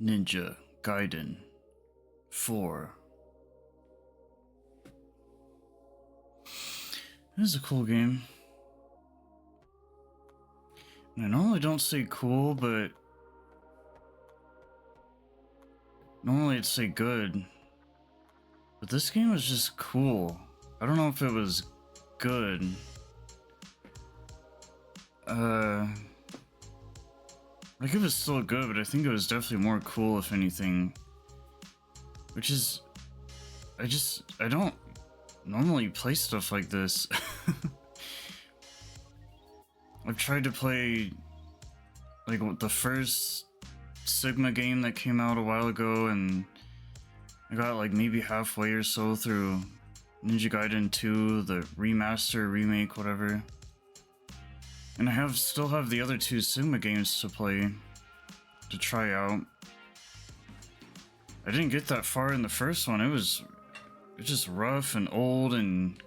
Ninja Gaiden 4. This is a cool game. And I normally don't say cool, but normally I'd say good. But this game was just cool. I don't know if it was good. Like it was still good, but I think it was definitely more cool if anything. Which is, I don't normally play stuff like this. I've tried to play like the first Sigma game that came out a while ago, and I got like maybe halfway or so through Ninja Gaiden 2, the remaster, remake, whatever. And I still have the other two Sigma games to play, to try out. I didn't get that far in the first one. It was just rough and old, and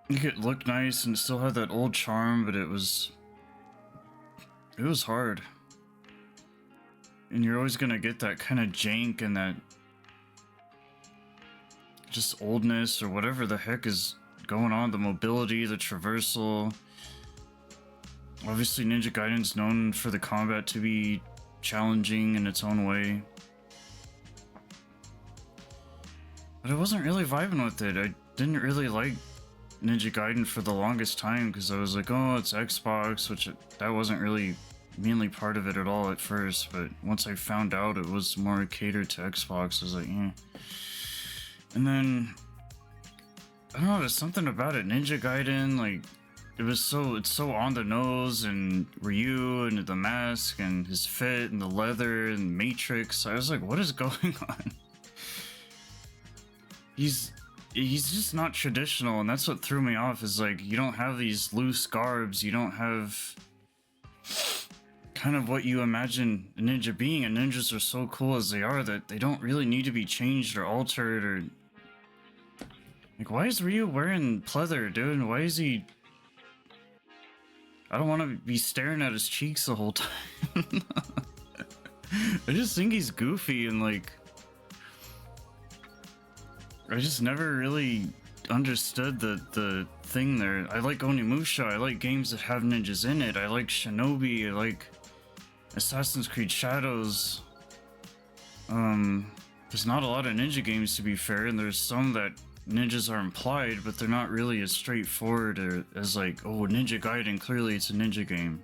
it looked nice and still had that old charm, but it was hard. And you're always gonna get that kind of jank and that just oldness or whatever the heck is going on, the mobility, the traversal. Obviously Ninja Gaiden's known for the combat to be challenging in its own way. But I wasn't really vibing with it. I didn't really like Ninja Gaiden for the longest time because I was like, oh, it's Xbox, which that wasn't really mainly part of it at all at first, but once I found out it was more catered to Xbox, I was like, eh. And then I don't know, there's something about it. Ninja Gaiden, like, it's so on the nose, and Ryu and the mask and his fit and the leather and Matrix. I was like, what is going on? He's just not traditional, and that's what threw me off, is like, you don't have these loose garbs, you don't have kind of what you imagine a ninja being, and ninjas are so cool as they are that they don't really need to be changed or altered, or like, why is Ryu wearing pleather, dude? Why is he... I don't want to be staring at his cheeks the whole time. I just think he's goofy, and like, I just never really understood the thing there. I like Onimusha, I like games that have ninjas in it, I like Shinobi, I like Assassin's Creed Shadows. There's not a lot of ninja games, to be fair, and there's some that ninjas are implied, but they're not really as straightforward or as like, oh, Ninja Gaiden, clearly it's a ninja game.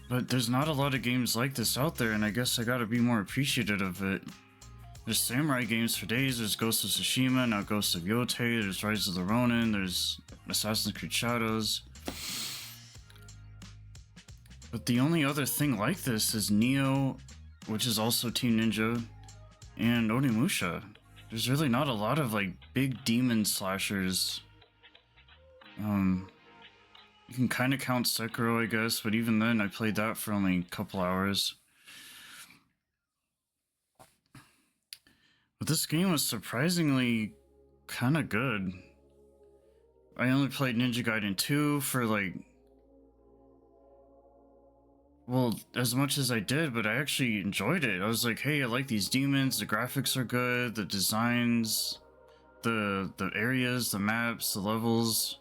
But there's not a lot of games like this out there, and I guess I gotta be more appreciative of it. There's samurai games for days, there's Ghost of Tsushima, now Ghost of Yotei, there's Rise of the Ronin, there's Assassin's Creed Shadows. But the only other thing like this is Neo, which is also Team Ninja, and Onimusha. There's really not a lot of like big demon slashers. You can kind of count Sekiro, I guess, but even then I played that for only a couple hours. But this game was surprisingly kind of good. I only played Ninja Gaiden 2 for like, well, as much as I did, but I actually enjoyed it. I was like, hey, I like these demons, the graphics are good, the designs, the areas, the maps, the levels.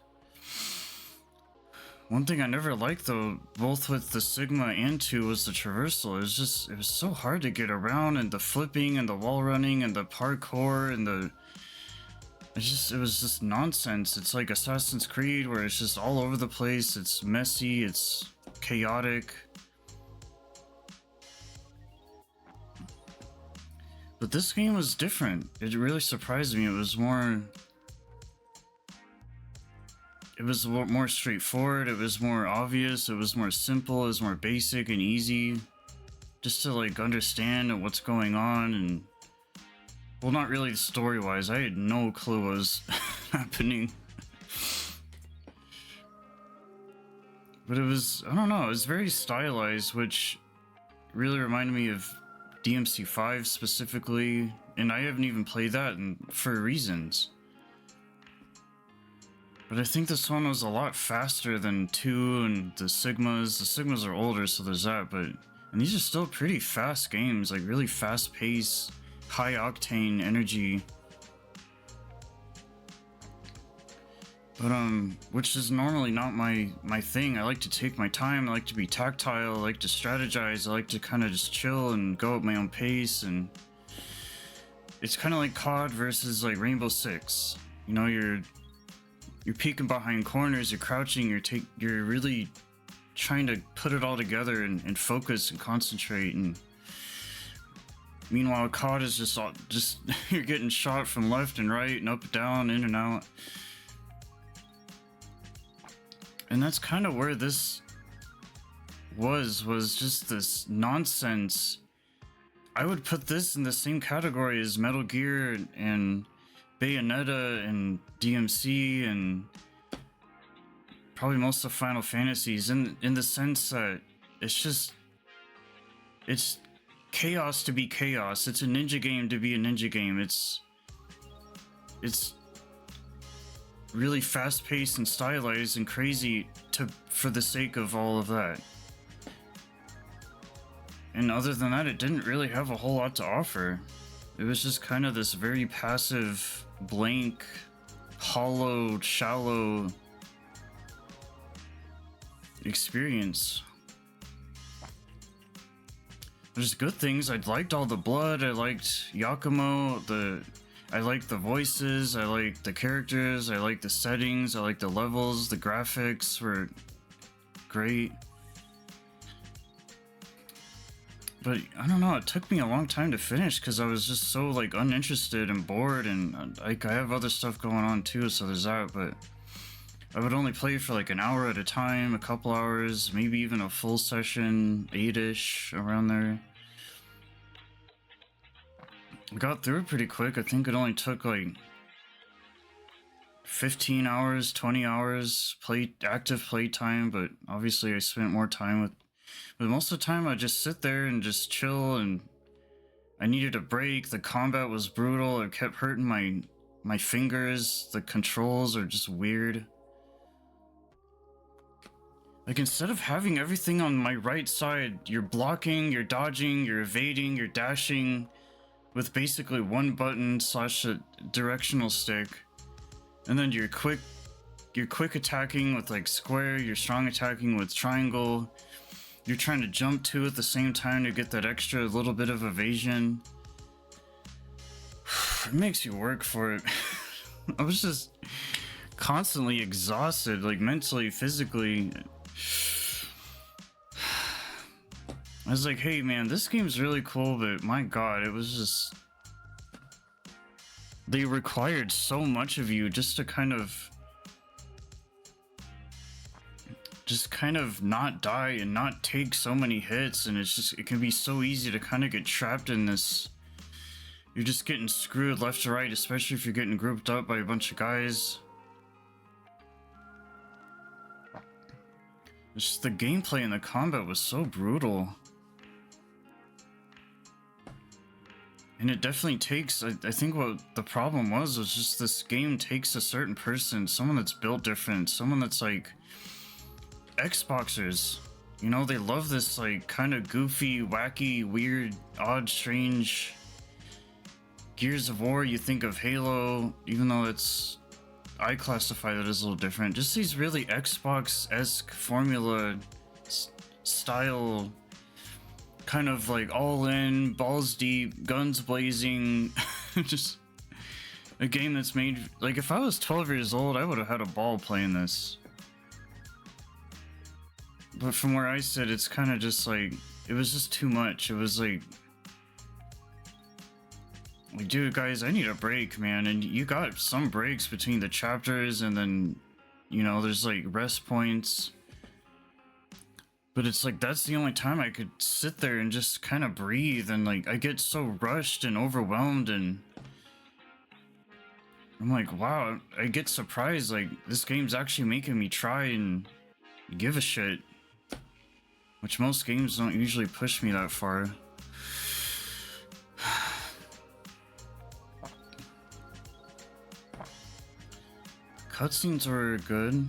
One thing I never liked, though, both with the Sigma and 2, was the traversal. It was so hard to get around, and the flipping and the wall running and the parkour and it was just nonsense. It's like Assassin's Creed, where it's just all over the place, it's messy, it's chaotic. But this game was different. It really surprised me. It was more straightforward, it was more obvious, it was more simple, it was more basic and easy just to like understand what's going on. And well, not really story-wise, I had no clue what was happening. But it was, I don't know, it was very stylized, which really reminded me of DMC5 specifically, and I haven't even played that for reasons. But I think this one was a lot faster than 2 and the Sigmas. The Sigmas are older, so there's that, but... And these are still pretty fast games, like really fast pace, high octane energy. But, which is normally not my thing. I like to take my time, I like to be tactile, I like to strategize, I like to kind of just chill and go at my own pace, and... It's kind of like COD versus like Rainbow Six. You know, you're peeking behind corners, you're crouching, you're really trying to put it all together and focus and concentrate. And meanwhile, COD is just you're getting shot from left and right and up and down, in and out. And that's kind of where this was just this nonsense. I would put this in the same category as Metal Gear and Bayonetta and DMC and probably most of Final Fantasies, in the sense that it's chaos to be chaos. It's a ninja game to be a ninja game. It's really fast-paced and stylized and crazy for the sake of all of that. And other than that, it didn't really have a whole lot to offer. It was just kind of this very passive, blank, hollow, shallow experience. There's good things. I liked all the blood. I liked Yakumo. I liked the voices. I liked the characters. I liked the settings. I liked the levels. The graphics were great. But I don't know, it took me a long time to finish because I was just so like uninterested and bored, and like I have other stuff going on too, so there's that. But I would only play for like an hour at a time, a couple hours, maybe even a full session, 8-ish, around there. I got through it pretty quick. I think it only took like 15 hours, 20 hours active play time, but obviously I spent more time with... But most of the time I just sit there and just chill, and I needed a break. The combat was brutal. It kept hurting my fingers. The controls are just weird. Like, instead of having everything on my right side, you're blocking, you're dodging, you're evading, you're dashing with basically one button / a directional stick. And then you're quick attacking with like square, you're strong attacking with triangle. You're trying to jump too at the same time to get that extra little bit of evasion. It makes you work for it. I was just constantly exhausted, like mentally, physically. I was like, hey man, this game's really cool, but my god, it was just... They required so much of you just to kind of not die and not take so many hits, and it can be so easy to kind of get trapped in this. You're just getting screwed left to right, especially if you're getting grouped up by a bunch of guys. It's just the gameplay and the combat was so brutal. And it definitely takes, I think what the problem was just this game takes a certain person, someone that's built different, someone that's like Xboxers. You know, they love this like kind of goofy, wacky, weird, odd, strange Gears of War. You think of Halo, even though I classify that as a little different. Just these really Xbox-esque formula style, kind of like all in, balls deep, guns blazing, just a game that's made, like if I was 12 years old, I would have had a ball playing this. But from where I sit, it's kind of just like, it was just too much. It was like, dude, guys, I need a break, man. And you got some breaks between the chapters, and then, you know, there's like rest points. But it's like, that's the only time I could sit there and just kind of breathe. And like, I get so rushed and overwhelmed, and I'm like, wow, I get surprised. Like, this game's actually making me try and give a shit. Which most games don't usually push me that far. cutscenes were good.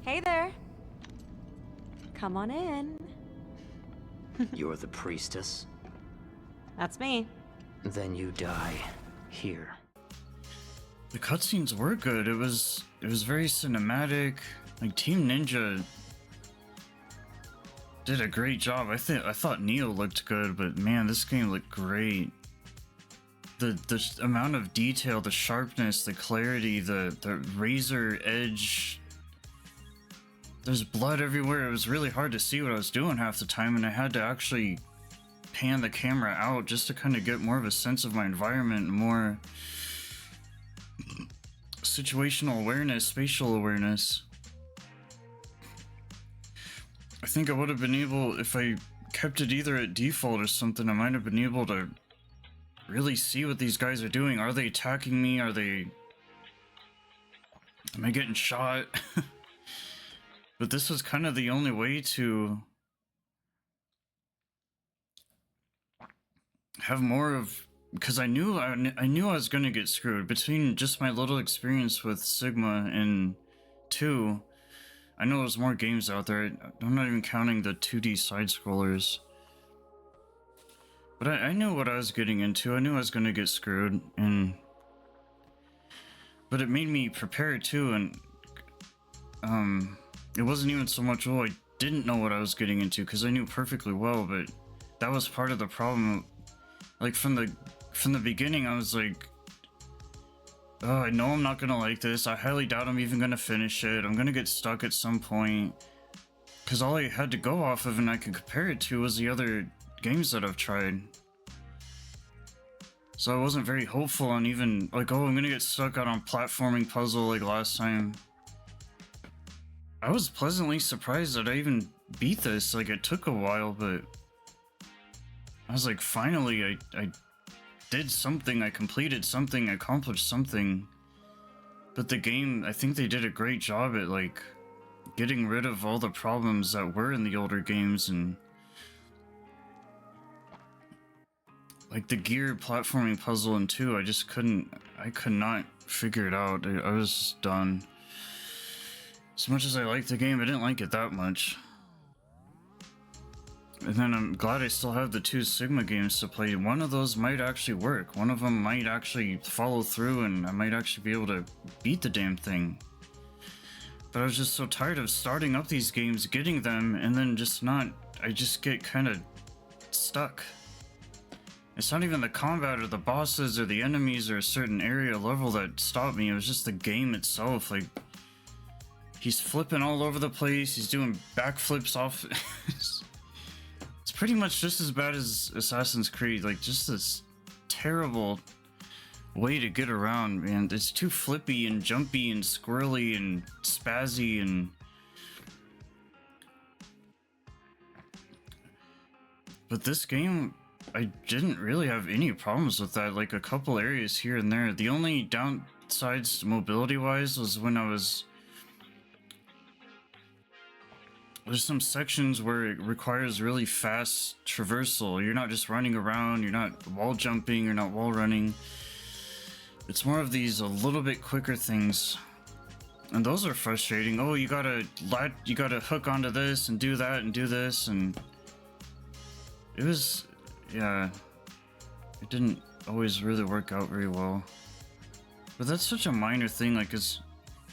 Hey there. Come on in. You're the priestess? That's me. Then you die here. The cutscenes were good. It was very cinematic. Like Team Ninja did a great job. I thought Neo looked good, but man, this game looked great. The amount of detail, the sharpness, the clarity, the razor edge. There's blood everywhere. It was really hard to see what I was doing half the time, and I had to actually pan the camera out just to kind of get more of a sense of my environment, more situational awareness, spatial awareness. I think I would have been able, if I kept it either at default or something, I might have been able to really see what these guys are doing. Are they attacking me? Am I getting shot? But this was kind of the only way to have more of, because I knew I was going to get screwed between just my little experience with Sigma and 2. I know there's more games out there. I'm not even counting the 2D side scrollers. But I knew what I was getting into. I knew I was going to get screwed, but it made me prepared too, and it wasn't even so much, oh, I didn't know what I was getting into, because I knew perfectly well, but that was part of the problem. Like from the beginning, I was like, oh, I know I'm not gonna like this. I highly doubt I'm even gonna finish it. I'm gonna get stuck at some point, because all I had to go off of and I could compare it to was the other games that I've tried. So I wasn't very hopeful on even like, oh, I'm gonna get stuck out on platforming puzzle like last time. I was pleasantly surprised that I even beat this. Like, it took a while, but I was like, finally, I did something, I completed something, I accomplished something. But the game, I think they did a great job at, like, getting rid of all the problems that were in the older games, and like the gear platforming puzzle in 2, I could not figure it out. I was just done. As much as I liked the game, I didn't like it that much. And then I'm glad I still have the 2 Sigma games to play. One of those might actually work. One of them might actually follow through, and I might actually be able to beat the damn thing. But I was just so tired of starting up these games, getting them, and then I just get kind of stuck. It's not even the combat or the bosses or the enemies or a certain area level that stopped me. It was just the game itself. Like, he's flipping all over the place. He's doing backflips off. It's pretty much just as bad as Assassin's Creed. Like, just this terrible way to get around, man. It's too flippy and jumpy and squirrely and spazzy, and but this game, I didn't really have any problems with that. Like, a couple areas here and there. The only downsides mobility wise was when there's some sections where it requires really fast traversal. You're not just running around, you're not wall jumping, you're not wall running. It's more of these a little bit quicker things, and those are frustrating. Oh, you gotta hook onto this and do that and do this, and it was, yeah, it didn't always really work out very well. But that's such a minor thing. Like, it's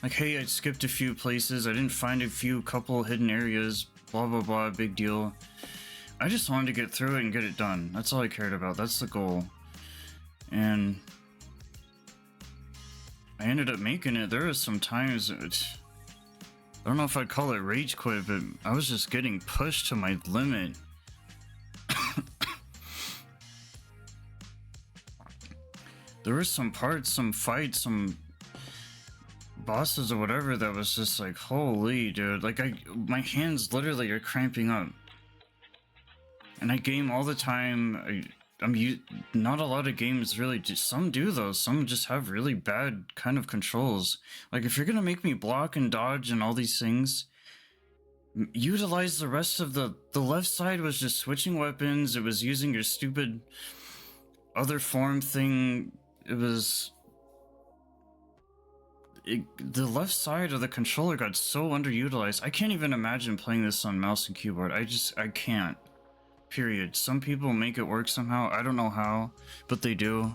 like, hey, I skipped a few places, I didn't find couple hidden areas, blah blah blah, big deal. I just wanted to get through it and get it done. That's all I cared about. That's the goal. And I ended up making it. There was some times, I don't know if I'd call it rage quit, but I was just getting pushed to my limit. There were some parts, some fights, some bosses or whatever that was just like, holy dude, like my hands literally are cramping up. And I game all the time. Not a lot of games really, some do though, some just have really bad kind of controls. Like, if you're gonna make me block and dodge and all these things, utilize the rest of the left side was just switching weapons. It was using your stupid other form thing. The left side of the controller got so underutilized. I can't even imagine playing this on mouse and keyboard. I can't. Period. Some people make it work somehow. I don't know how, but they do.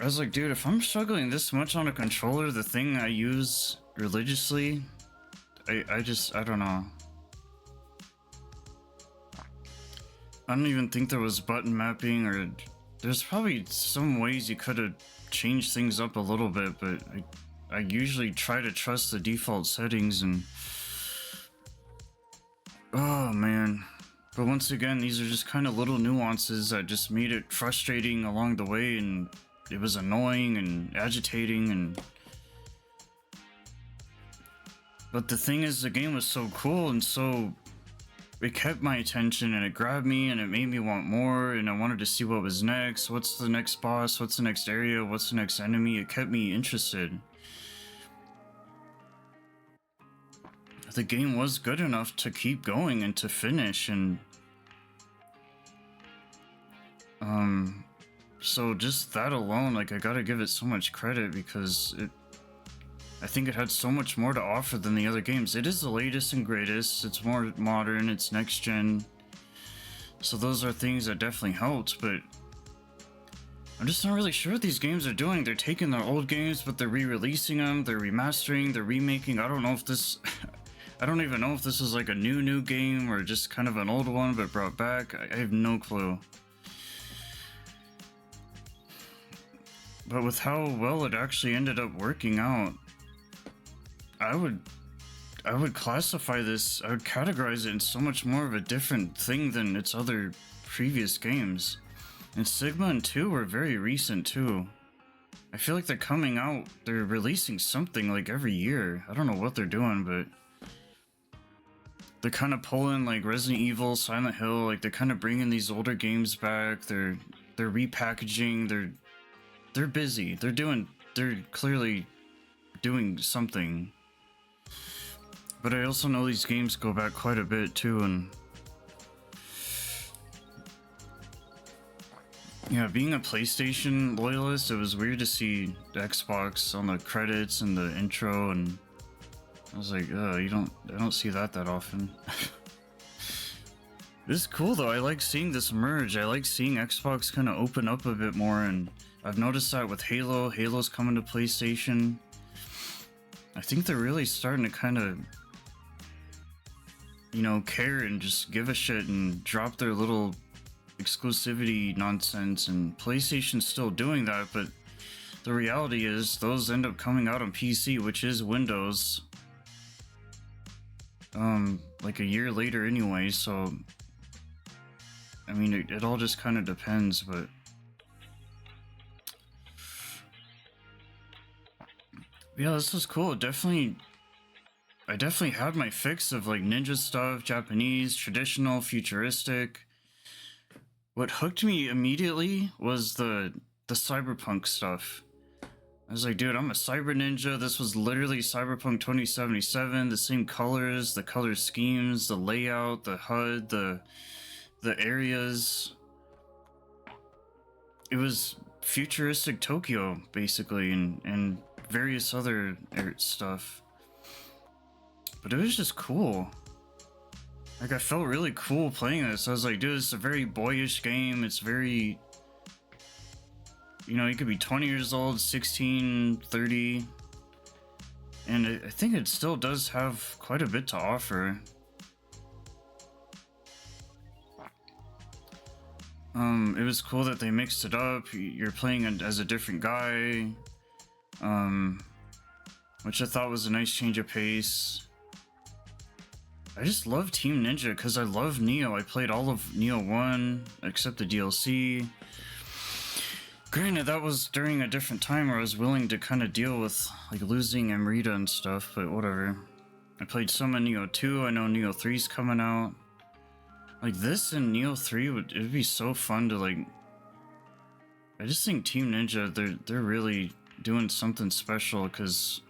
I was like, dude, if I'm struggling this much on a controller, the thing I use religiously, I don't know. I don't even think there was button mapping, or there's probably some ways you could have changed things up a little bit, but I usually try to trust the default settings, and oh man. But once again, these are just kind of little nuances that just made it frustrating along the way, and it was annoying and agitating, and but the thing is, the game was so cool, and so it kept my attention, and it grabbed me, and it made me want more, and I wanted to see what was next. What's the next boss? What's the next area? What's the next enemy? It kept me interested. The game was good enough to keep going and to finish, and so just that alone, like, I gotta give it so much credit, because I think it had so much more to offer than the other games. It is the latest and greatest, it's more modern, it's next gen, so those are things that definitely helped, but I'm just not really sure what these games are doing. They're taking their old games, but they're re-releasing them, they're remastering, they're remaking. I don't know if this I don't even know if this is like a new game or just kind of an old one but brought back. I have no clue. But with how well it actually ended up working out, I would classify this, I would categorize it in so much more of a different thing than its other previous games. And Sigma and 2 were very recent too. I feel like they're coming out, they're releasing something like every year. I don't know what they're doing, but they're kind of pulling like Resident Evil, Silent Hill, like they're kind of bringing these older games back. They're repackaging, they're busy. They're clearly doing something. But I also know these games go back quite a bit too, and yeah, being a PlayStation loyalist, it was weird to see Xbox on the credits and the intro, and I was like, I don't see that often. This is cool though. I like seeing this merge. I like seeing Xbox kind of open up a bit more, and I've noticed that with Halo. Halo's coming to PlayStation. I think they're really starting to kind of, you know, care and just give a shit and drop their little exclusivity nonsense, and PlayStation's still doing that, but the reality is those end up coming out on PC, which is Windows, like a year later anyway, so I mean, it all just kind of depends, but yeah, this was cool. I definitely had my fix of like ninja stuff, Japanese, traditional, futuristic. What hooked me immediately was the cyberpunk stuff. I was like, dude, I'm a cyber ninja. This was literally Cyberpunk 2077. The same colors, the color schemes, the layout, the HUD, the areas. It was futuristic Tokyo, basically, and various other stuff. But it was just cool. Like, I felt really cool playing this. I was like, dude, it's a very boyish game. It's very, you know, you could be 20 years old, 16, 30. And I think it still does have quite a bit to offer. It was cool that they mixed it up. You're playing as a different guy. Which I thought was a nice change of pace. I just love Team Ninja because I love Neo. I played all of Neo 1 except the DLC. Granted, that was during a different time where I was willing to kind of deal with like losing Amrita and stuff, but whatever. I played some of Neo 2. I know Neo 3's coming out. Like this and Neo 3 it'd be so fun to like. I just think Team Ninja, they're really doing something special, because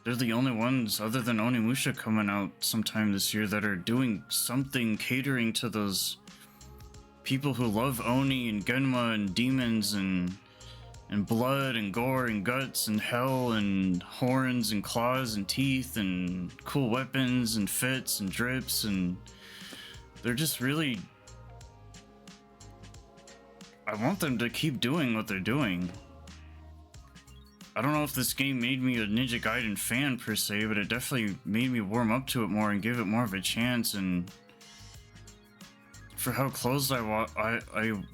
they're the only ones other than Onimusha coming out sometime this year that are doing something catering to those people who love Oni and Genma and demons and blood and gore and guts and hell and horns and claws and teeth and cool weapons and fits and drips, and they're just really, I want them to keep doing what they're doing. I don't know if this game made me a Ninja Gaiden fan per se, but it definitely made me warm up to it more and give it more of a chance. And for how closed I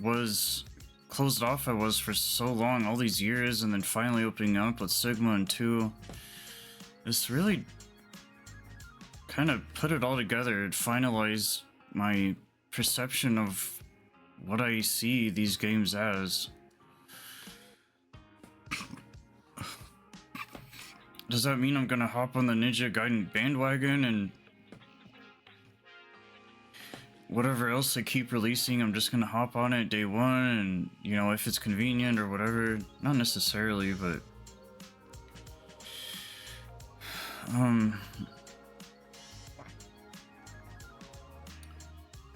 was closed off I was for so long, all these years, and then finally opening up with Sigma and 2, this really kind of put it all together. It finalized my perception of what I see these games as. Does that mean I'm gonna hop on the Ninja Gaiden bandwagon and whatever else they keep releasing, I'm just gonna hop on it day one, and you know, if it's convenient or whatever? Not necessarily, but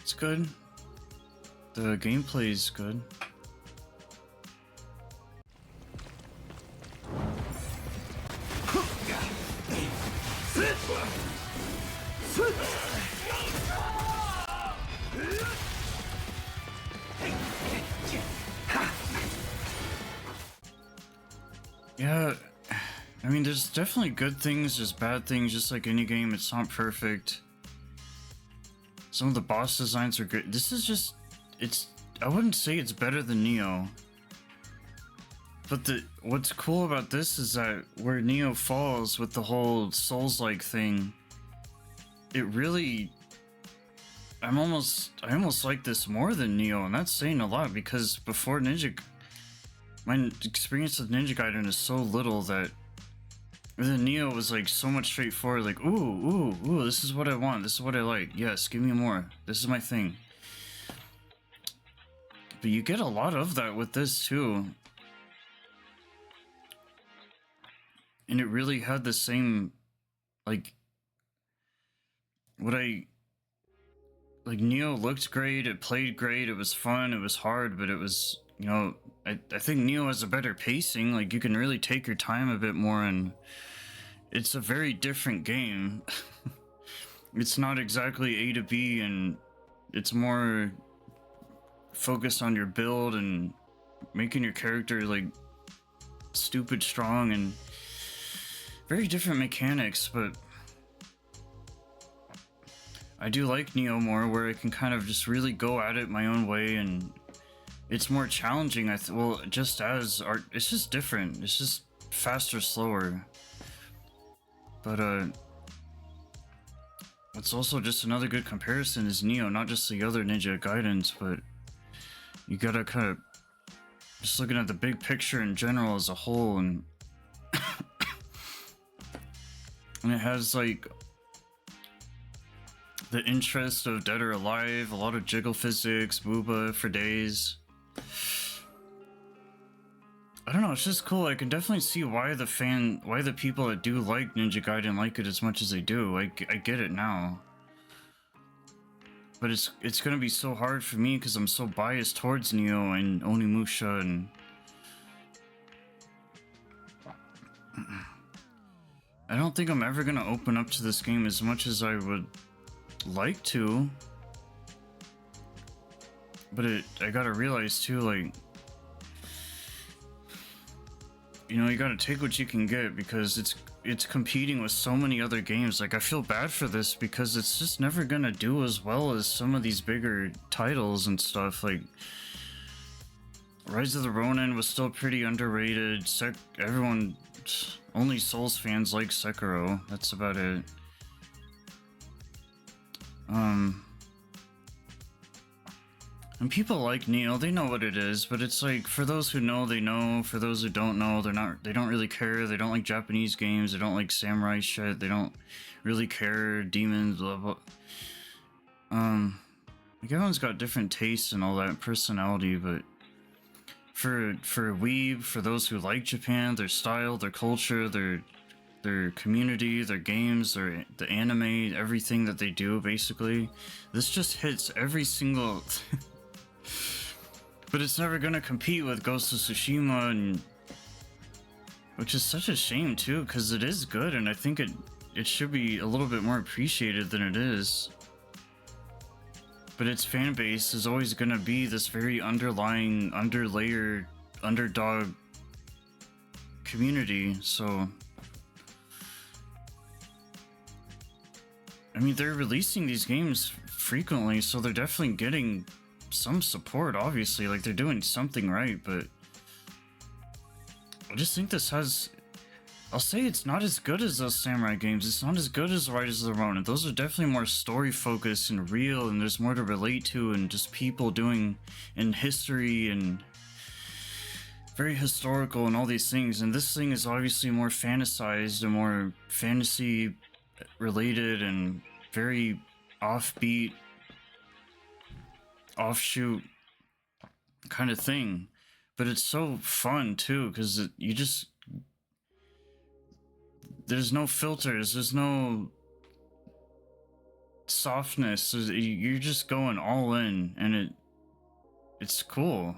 it's good. The gameplay is good. Yeah, I mean, there's definitely good things, there's bad things, just like any game. It's not perfect. Some of the boss designs are good. This is just, I wouldn't say it's better than Neo. But what's cool about this is that where Neo falls with the whole Souls-like thing, it really, I almost like this more than Neo, and that's saying a lot, because before my experience with Ninja Gaiden is so little that then Neo was like so much straightforward, like, ooh, this is what I want, this is what I like, yes, give me more, this is my thing. But you get a lot of that with this too. And it really had the same, like, Neo looked great, it played great, it was fun, it was hard, but it was, you know, I think Neo has a better pacing, like, you can really take your time a bit more, and it's a very different game. It's not exactly A to B, and it's more focused on your build and making your character, like, stupid strong, and very different mechanics, but I do like Neo more, where I can kind of just really go at it my own way, and it's more challenging. Well, just as art, it's just different. It's just faster, slower. But it's also just another good comparison is Neo, not just the other Ninja Gaidens, but you gotta kind of just looking at the big picture in general as a whole, and and it has like the interest of Dead or Alive, a lot of jiggle physics, booba for days. I don't know, it's just cool. I can definitely see why the people that do like Ninja Gaiden like it as much as they do. I get it now. But it's gonna be so hard for me because I'm so biased towards Neo and Onimusha, and I don't think I'm ever gonna open up to this game as much as I would like to. But I gotta realize too, like, you know, you gotta take what you can get, because it's competing with so many other games. Like, I feel bad for this because it's just never gonna do as well as some of these bigger titles and stuff. Like, Rise of the Ronin was still pretty underrated. Everyone, only Souls fans like Sekiro. That's about it. And people like Neo, they know what it is, but it's like, for those who know, they know. For those who don't know, they don't really care. They don't like Japanese games, they don't like samurai shit, they don't really care, demons, blah blah. Like, everyone's got different tastes and all that, personality, but for weeb, for those who like Japan, their style, their culture, their their community, their games, the anime, everything that they do, basically. This just hits every single... But it's never gonna compete with Ghost of Tsushima, and which is such a shame too, because it is good, and I think it should be a little bit more appreciated than it is. But its fan base is always gonna be this very underlying, underlayered, underdog community, so... I mean, they're releasing these games frequently, so they're definitely getting some support, obviously. Like, they're doing something right, but... I just think this has... I'll say it's not as good as those samurai games. It's not as good as Riders of the Ronin. Those are definitely more story-focused and real, and there's more to relate to, and just people doing in history, and very historical, and all these things. And this thing is obviously more fantasized and more fantasy-related, and very offbeat, offshoot kind of thing. But it's so fun, too, because you just... There's no filters, there's no softness, you're just going all in, and it's cool.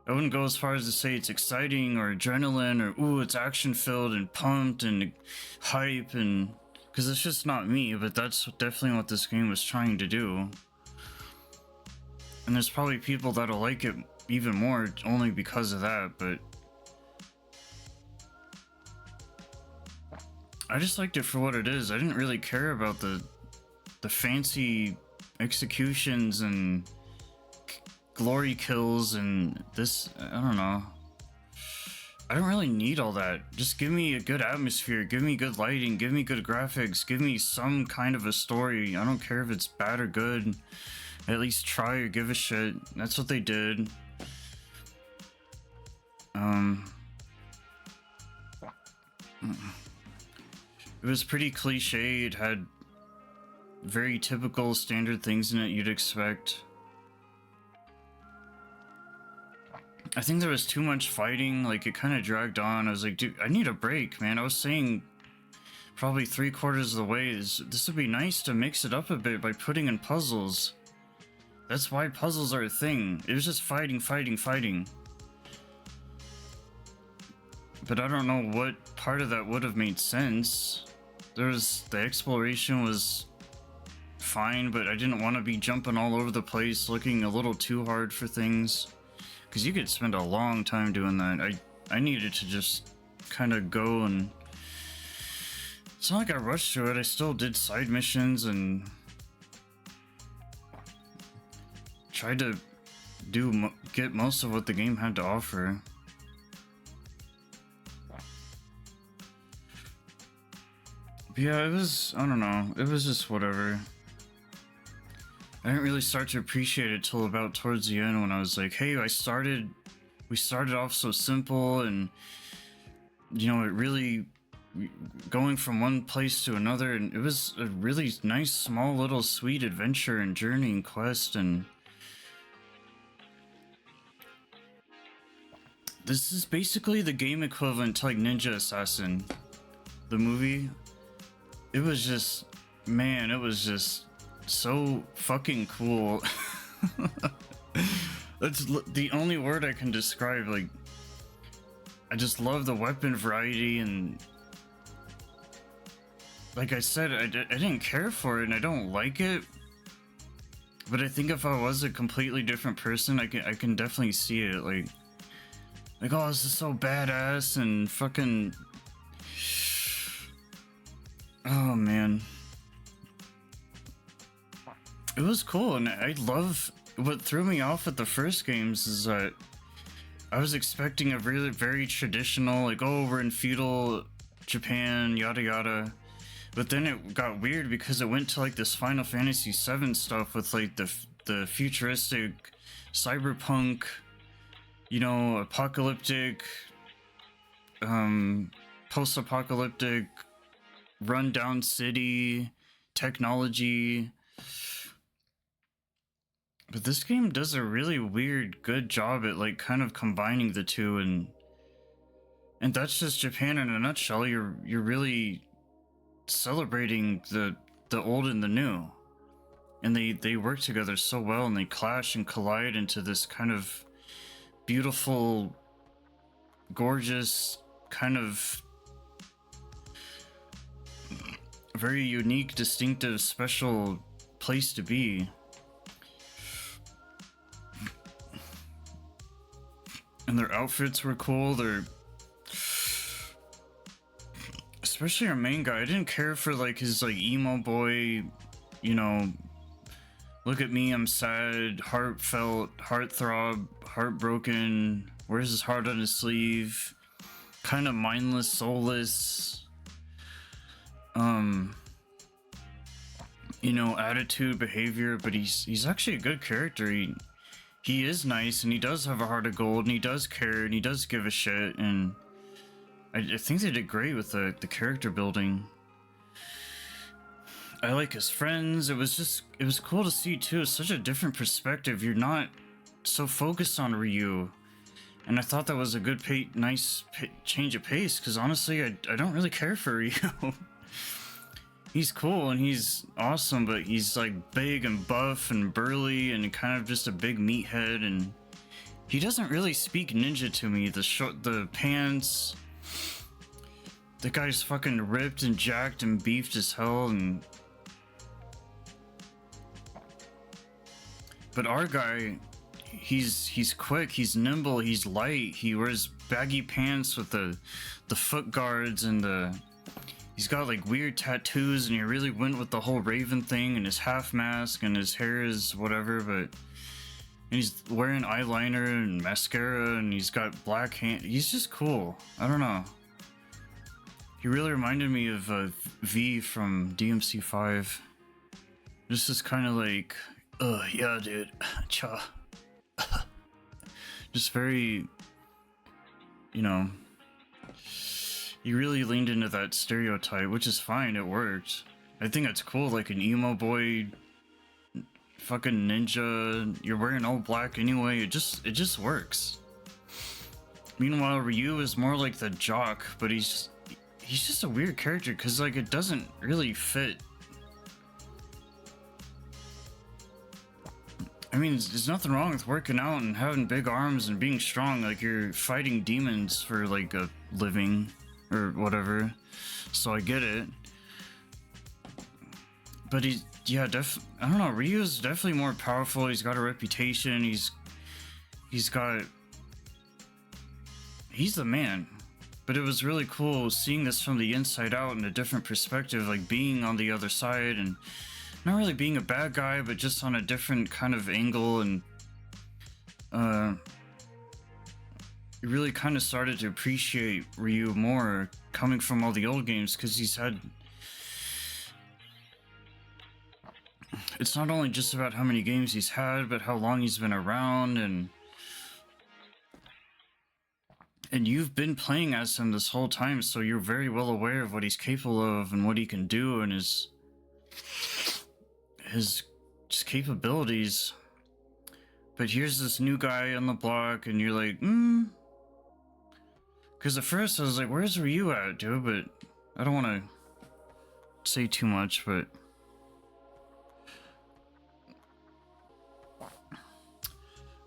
I wouldn't go as far as to say it's exciting or adrenaline or ooh, it's action filled and pumped and hype, and because it's just not me, but that's definitely what this game was trying to do. And there's probably people that'll like it even more only because of that, but I just liked it for what it is. I didn't really care about the fancy executions and glory kills and this. I don't know. I don't really need all that. Just give me a good atmosphere, give me good lighting, give me good graphics, give me some kind of a story. I don't care if it's bad or good. At least try or give a shit. That's what they did. It was pretty cliche. It had very typical standard things in it you'd expect. I think there was too much fighting, like it kind of dragged on. I was like, dude, I need a break, man. I was saying probably 3/4 of the way this would be nice to mix it up a bit by putting in puzzles. That's why puzzles are a thing. It was just fighting, fighting, fighting. But I don't know what part of that would have made sense. The exploration was fine, but I didn't want to be jumping all over the place, looking a little too hard for things. Because you could spend a long time doing that. I needed to just kind of go, and it's not like I rushed through it. I still did side missions and tried to get most of what the game had to offer. Yeah, it was, I don't know, it was just whatever. I didn't really start to appreciate it till about towards the end when I was like, hey, we started off so simple, and you know, it really going from one place to another, and it was a really nice, small, little, sweet adventure and journey and quest, and this is basically the game equivalent to like Ninja Assassin, the movie. It was just, man, it was just so fucking cool. That's the only word I can describe. Like, I just love the weapon variety, and like I said, I didn't care for it, and I don't like it. But I think if I was a completely different person, I can definitely see it. Like, oh, this is so badass and fucking. Oh man, it was cool, and I love what threw me off at the first games is that I was expecting a really very traditional, like, oh, we're in feudal Japan, yada yada, but then it got weird because it went to like this Final Fantasy VII stuff with like the futuristic cyberpunk, you know, apocalyptic, post-apocalyptic rundown city technology. But this game does a really weird good job at like kind of combining the two, and And that's just Japan in a nutshell. You're really celebrating the old and the new. And they work together so well, and they clash and collide into this kind of beautiful, gorgeous, kind of very unique, distinctive, special place to be. And their outfits were cool. Especially our main guy. I didn't care for like his like emo boy, you know, look at me, I'm sad, heartfelt, heartthrob, heartbroken, wears his heart on his sleeve, kind of mindless, soulless, you know, attitude, behavior, but he's actually a good character. He is nice, and he does have a heart of gold, and he does care, and he does give a shit, and I think they did great with the character building. I like his friends. It was cool to see too. It's such a different perspective. You're not so focused on Ryu, and I thought that was a good nice change of pace, because honestly I don't really care for Ryu. He's cool and he's awesome, but he's like big and buff and burly and kind of just a big meathead, and he doesn't really speak ninja to me. The pants, the guy's fucking ripped and jacked and beefed as hell, and but our guy, he's quick, he's nimble, he's light, he wears baggy pants with the foot guards, and he's got like weird tattoos, and he really went with the whole Raven thing, and his half mask, and his hair is whatever, and he's wearing eyeliner and mascara, and he's got black hair. He's just cool. I don't know. He really reminded me of V from DMC5. This is kind of like, yeah, dude, cha. Just very, you know, he really leaned into that stereotype, which is fine, it worked. I think that's cool, like an emo boy, fucking ninja, you're wearing all black anyway, it just works. Meanwhile, Ryu is more like the jock, but he's just a weird character, because like it doesn't really fit. I mean, there's nothing wrong with working out and having big arms and being strong, like you're fighting demons for like a living or whatever, so I get it. But I don't know, Ryu's definitely more powerful. He's got a reputation, he's the man. But it was really cool seeing this from the inside out in a different perspective, like being on the other side and not really being a bad guy, but just on a different kind of angle, and you really kind of started to appreciate Ryu more coming from all the old games, because it's not only just about how many games he's had, but how long he's been around, and you've been playing as him this whole time, so you're very well aware of what he's capable of and what he can do, and his just capabilities. But here's this new guy on the block, and you're like, because at first I was like, where's Ryu at, dude? But I don't want to say too much, but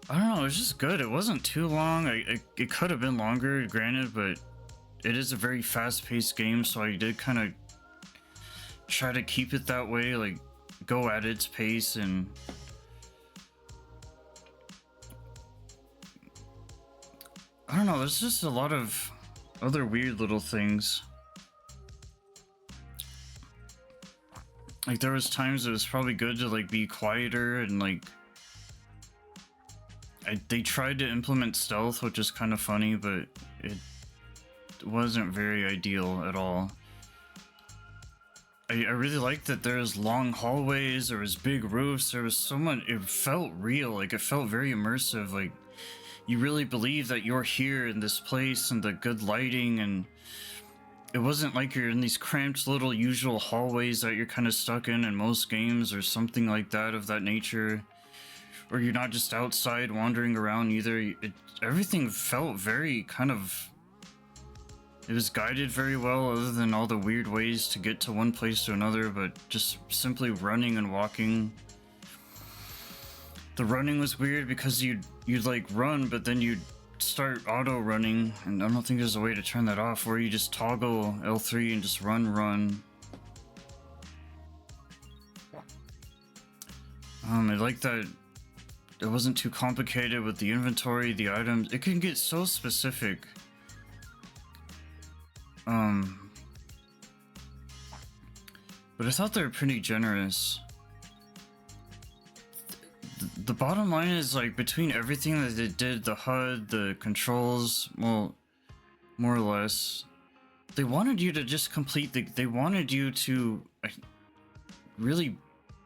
I don't know, it was just good. It wasn't too long. It could have been longer, granted, but it is a very fast-paced game, so I did kind of try to keep it that way, like go at its pace, and I don't know, there's just a lot of other weird little things. Like there was times it was probably good to like be quieter, and like they tried to implement stealth, which is kind of funny, but it wasn't very ideal at all. I really liked that there's long hallways, there was big roofs, there was so much, it felt real, like it felt very immersive, like you really believe that you're here in this place, and the good lighting, and it wasn't like you're in these cramped little usual hallways that you're kind of stuck in most games or something like that of that nature, or you're not just outside wandering around either. Everything felt very kind of It was guided very well, other than all the weird ways to get to one place to another, but just simply running and walking. The running was weird because you'd like run, but then you'd start auto running, and I don't think there's a way to turn that off, where you just toggle L3 and just run. I like that it wasn't too complicated with the inventory, the items. It can get so specific. But I thought they were pretty generous. The bottom line is, like, between everything that they did, the HUD, the controls, well, more or less, they wanted you to just complete they wanted you to really,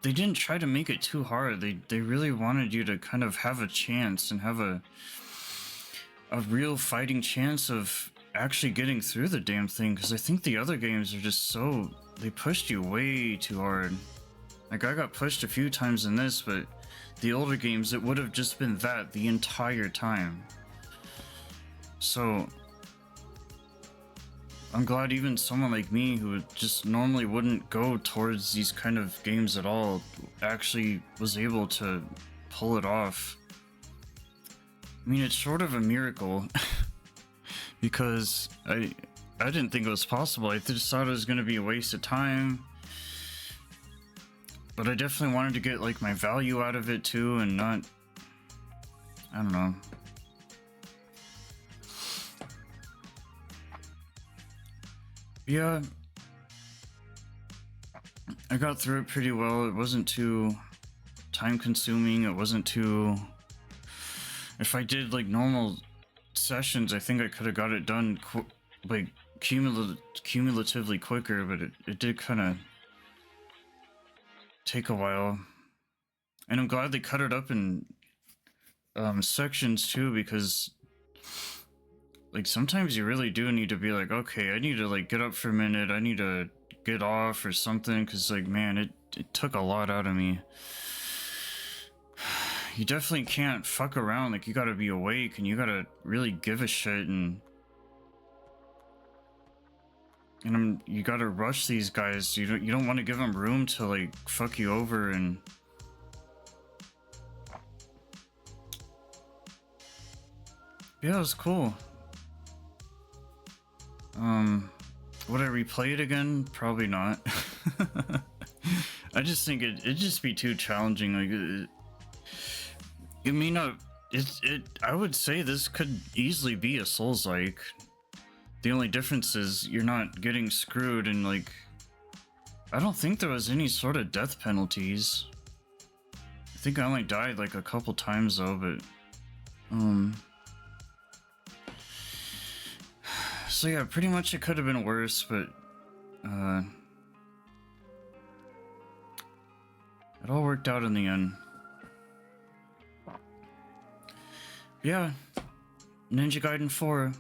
they didn't try to make it too hard. They really wanted you to kind of have a chance and have a real fighting chance of actually getting through the damn thing, because I think the other games are just so, they pushed you way too hard. Like, I got pushed a few times in this, but the older games, it would have just been that the entire time. So I'm glad even someone like me, who just normally wouldn't go towards these kind of games at all, actually was able to pull it off. I mean, it's sort of a miracle. Because I didn't think it was possible. I just thought it was going to be a waste of time. But I definitely wanted to get, like, my value out of it too, and not, I don't know. Yeah, I got through it pretty well. It wasn't too time consuming. It wasn't too, if I did like normal sessions, I think I could have got it done like cumulatively quicker, but it did kind of take a while. And I'm glad they cut it up in sections too, because like sometimes you really do need to be like, okay, I need to like get up for a minute, I need to get off or something, because like, man, it took a lot out of me. You definitely can't fuck around. Like, you gotta be awake and you gotta really give a shit, and you gotta rush these guys. You don't want to give them room to like fuck you over. And yeah, it was cool. Would I replay it again? Probably not. I just think it'd just be too challenging. Like, it may not. I would say this could easily be a Souls-like. The only difference is you're not getting screwed, and like, I don't think there was any sort of death penalties. I think I only died like a couple times though, but so yeah, pretty much it could have been worse, but it all worked out in the end. Yeah, Ninja Gaiden 4.